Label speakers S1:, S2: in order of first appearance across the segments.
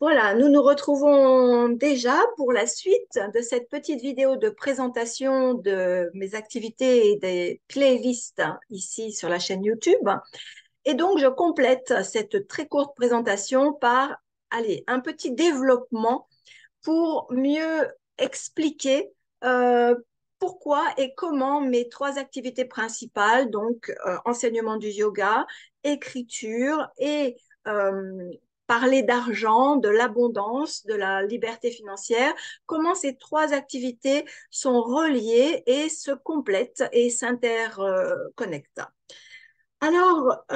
S1: Voilà, nous nous retrouvons déjà pour la suite de cette petite vidéo de présentation de mes activités et des playlists ici sur la chaîne YouTube. Et donc, je complète cette très courte présentation par, allez, un petit développement pour mieux expliquer euh, pourquoi et comment mes trois activités principales, donc enseignement du yoga, écriture et parler d'argent, de l'abondance, de la liberté financière, comment ces trois activités sont reliées et se complètent et s'interconnectent. Alors,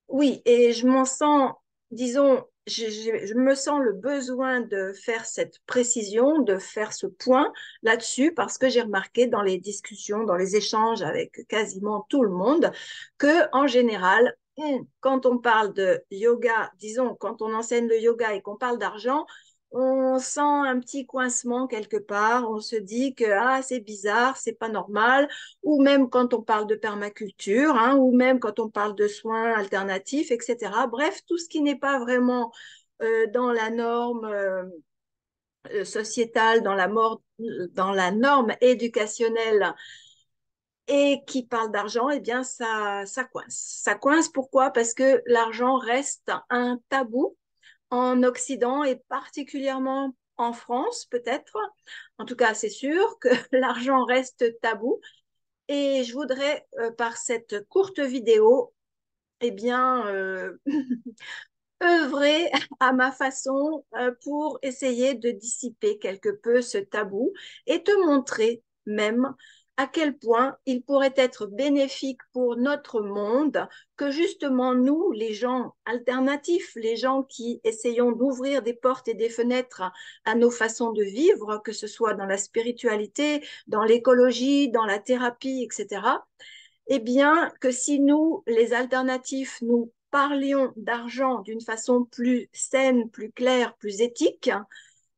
S1: oui, et je m'en sens, disons, je me sens le besoin de faire cette précision, de faire ce point là-dessus, parce que j'ai remarqué dans les discussions, dans les échanges avec quasiment tout le monde, que en général, quand on parle de yoga, disons, quand on enseigne le yoga et qu'on parle d'argent, on sent un petit coincement quelque part. On se dit que ah, c'est bizarre, c'est pas normal, ou même quand on parle de permaculture, hein, ou même quand on parle de soins alternatifs, etc. Bref, tout ce qui n'est pas vraiment dans la norme sociétale, dans la norme éducationnelle et qui parle d'argent, eh bien, ça coince. Ça coince pourquoi? Parce que l'argent reste un tabou en Occident et particulièrement en France, peut-être. En tout cas, c'est sûr que l'argent reste tabou. Et je voudrais, par cette courte vidéo, eh bien, œuvrer à ma façon pour essayer de dissiper quelque peu ce tabou et te montrer même à quel point il pourrait être bénéfique pour notre monde que justement nous, les gens alternatifs, les gens qui essayons d'ouvrir des portes et des fenêtres à nos façons de vivre, que ce soit dans la spiritualité, dans l'écologie, dans la thérapie, etc., eh bien, que si nous, les alternatifs, nous parlions d'argent d'une façon plus saine, plus claire, plus éthique,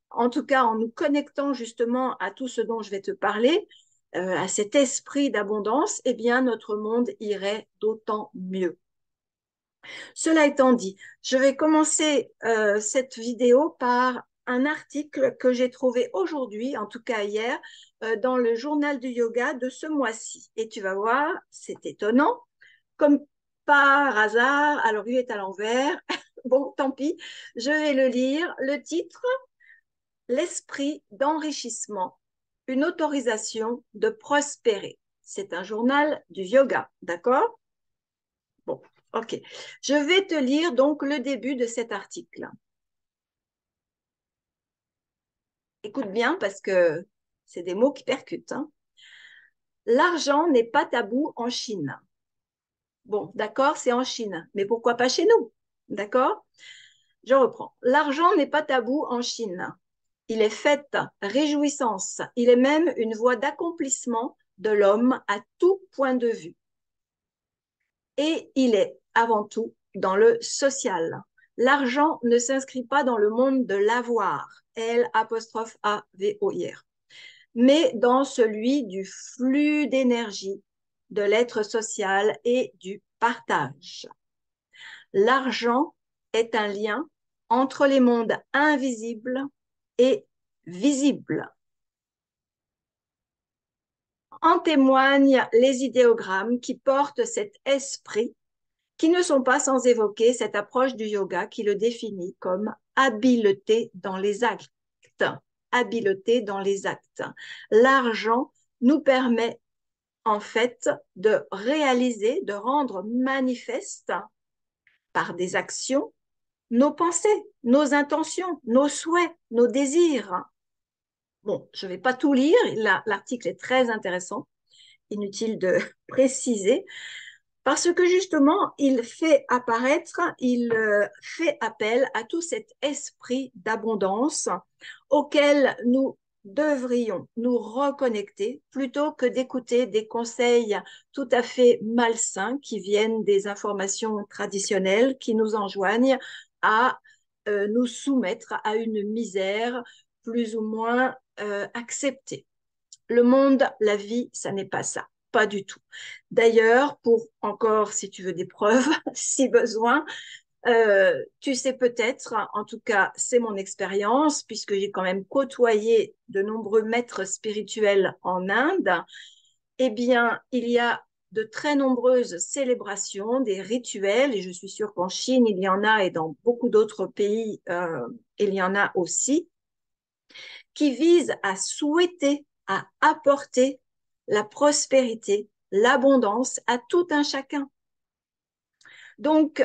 S1: en tout cas en nous connectant justement à tout ce dont je vais te parler, à cet esprit d'abondance, eh bien, notre monde irait d'autant mieux. Cela étant dit, je vais commencer cette vidéo par un article que j'ai trouvé aujourd'hui, en tout cas hier, dans le journal du yoga de ce mois-ci. Et tu vas voir, c'est étonnant. Comme par hasard, alors lui est à l'envers. Bon, tant pis, je vais le lire. Le titre, L'esprit d'enrichissement, une autorisation de prospérer. C'est un journal du yoga, d'accord? Bon, ok. Je vais te lire donc le début de cet article. Écoute bien parce que c'est des mots qui percutent, hein. L'argent n'est pas tabou en Chine. Bon, d'accord, c'est en Chine, mais pourquoi pas chez nous? D'accord? Je reprends. L'argent n'est pas tabou en Chine. Il est fête, réjouissance. Il est même une voie d'accomplissement de l'homme à tout point de vue. Et il est avant tout dans le social. L'argent ne s'inscrit pas dans le monde de l'avoir, L'-A-V-O-I-R, mais dans celui du flux d'énergie, de l'être social et du partage. L'argent est un lien entre les mondes invisibles et visibles. En témoignent les idéogrammes qui portent cet esprit, qui ne sont pas sans évoquer cette approche du yoga qui le définit comme habileté dans les actes. Habileté dans les actes. L'argent nous permet en fait de réaliser, de rendre manifeste par des actions nos pensées, nos intentions, nos souhaits, nos désirs. Bon, je ne vais pas tout lire, l'article est très intéressant, inutile de préciser, parce que justement, il fait apparaître, il fait appel à tout cet esprit d'abondance auquel nous devrions nous reconnecter plutôt que d'écouter des conseils tout à fait malsains qui viennent des informations traditionnelles qui nous enjoignent à nous soumettre à une misère plus ou moins acceptée. Le monde, la vie, ça n'est pas ça. Pas du tout. D'ailleurs, pour encore, si tu veux des preuves, si besoin, Tu sais peut-être, en tout cas c'est mon expérience, puisque j'ai quand même côtoyé de nombreux maîtres spirituels en Inde, eh bien il y a de très nombreuses célébrations, des rituels, et je suis sûre qu'en Chine il y en a et dans beaucoup d'autres pays il y en a aussi, qui visent à souhaiter, à apporter la prospérité, l'abondance à tout un chacun. Donc,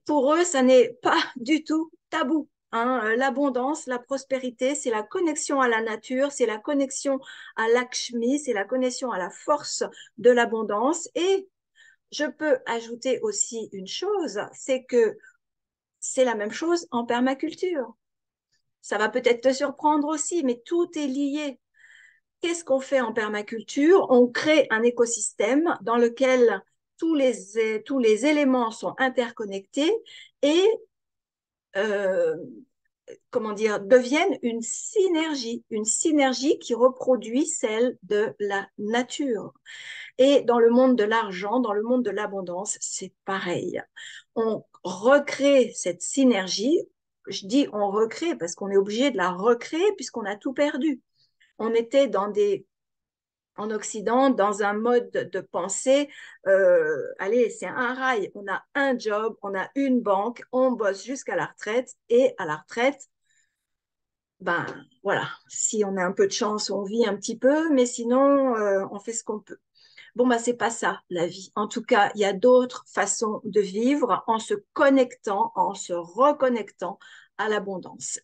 S1: pour eux, ça n'est pas du tout tabou. Hein. L'abondance, la prospérité, c'est la connexion à la nature, c'est la connexion à Lakshmi, c'est la connexion à la force de l'abondance. Et je peux ajouter aussi une chose, c'est que c'est la même chose en permaculture. Ça va peut-être te surprendre aussi, mais tout est lié. Qu'est-ce qu'on fait en permaculture? On crée un écosystème dans lequel tous les éléments sont interconnectés et euh, comment dire, deviennent une synergie qui reproduit celle de la nature. Et dans le monde de l'argent, dans le monde de l'abondance, c'est pareil. On recrée cette synergie. Je dis on recrée parce qu'on est obligé de la recréer puisqu'on a tout perdu. On était en Occident, dans un mode de pensée, allez, c'est un rail. On a un job, on a une banque, on bosse jusqu'à la retraite et à la retraite, ben voilà, si on a un peu de chance, on vit un petit peu, mais sinon, on fait ce qu'on peut. Bon, ben c'est pas ça, la vie. En tout cas, il y a d'autres façons de vivre en se connectant, en se reconnectant à l'abondance.